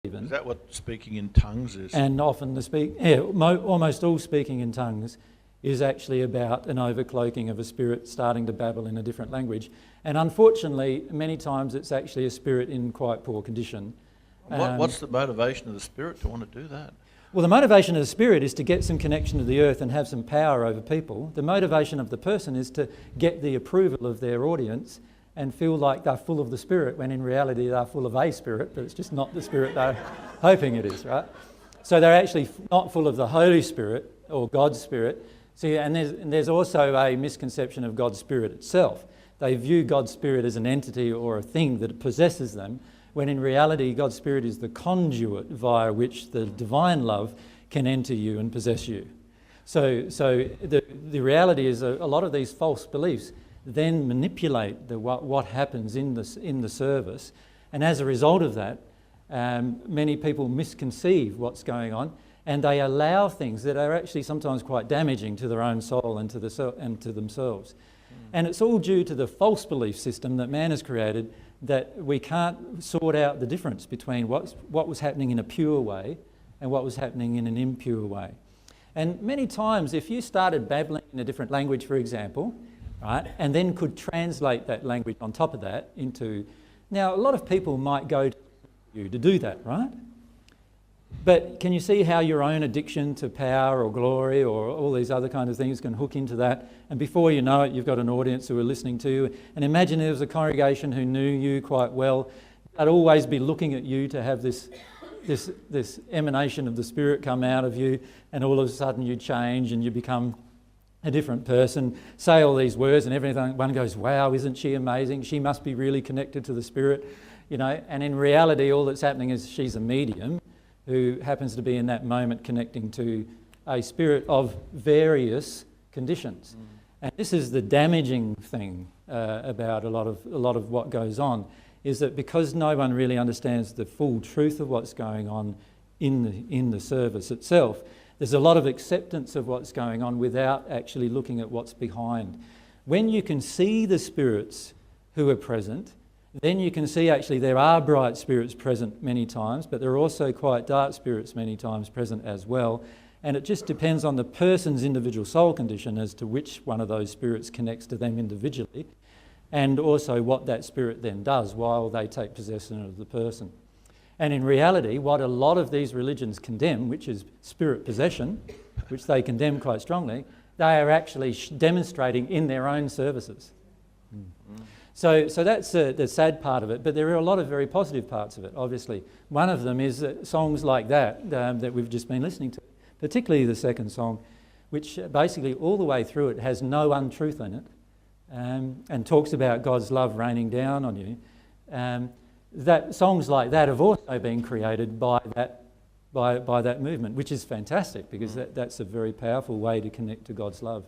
even. Is that what speaking in tongues is? And often almost all speaking in tongues is actually about an overcloaking of a spirit starting to babble in a different language. And unfortunately, many times it's actually a spirit in quite poor condition. What's the motivation of the spirit to want to do that? Well, the motivation of the spirit is to get some connection to the earth and have some power over people. The motivation of the person is to get the approval of their audience and feel like they're full of the Spirit, when in reality they're full of a spirit, but it's just not the Spirit they're hoping it is, right? So they're actually not full of the Holy Spirit or God's Spirit. See, and there's also a misconception of God's Spirit itself. They view God's Spirit as an entity or a thing that possesses them, when in reality God's Spirit is the conduit via which the divine love can enter you and possess you. So the reality is a lot of these false beliefs then manipulate what happens in the service, and as a result of that, many people misconceive what's going on, and they allow things that are actually sometimes quite damaging to their own soul and to themselves. And it's all due to the false belief system that man has created, that we can't sort out the difference between what was happening in a pure way and what was happening in an impure way. And many times, if you started babbling in a different language, for example, right, and then could translate that language on top of that into... Now, a lot of people might go to you to do that, right? But can you see how your own addiction to power or glory or all these other kind of things can hook into that? And before you know it, you've got an audience who are listening to you. And imagine there was a congregation who knew you quite well. They'd always be looking at you to have this emanation of the Spirit come out of you, and all of a sudden you change and you become a different person, say all these words, and everything. One goes, wow, isn't she amazing? She must be really connected to the Spirit, you know. And in reality, all that's happening is she's a medium who happens to be in that moment connecting to a spirit of various conditions. And this is the damaging thing about a lot of what goes on, is that because no one really understands the full truth of what's going on in the service itself, there's a lot of acceptance of what's going on without actually looking at what's behind. When you can see the spirits who are present, then you can see actually there are bright spirits present many times, but there are also quite dark spirits many times present as well. And it just depends on the person's individual soul condition as to which one of those spirits connects to them individually, and also what that spirit then does while they take possession of the person. And in reality, what a lot of these religions condemn, which is spirit possession, which they condemn quite strongly, they are actually demonstrating in their own services. So that's the sad part of it, but there are a lot of very positive parts of it, obviously. One of them is that songs like that that we've just been listening to, particularly the second song, which basically all the way through it has no untruth in it, and talks about God's love raining down on you. That songs like that have also been created by that movement, which is fantastic, because that's a very powerful way to connect to God's love.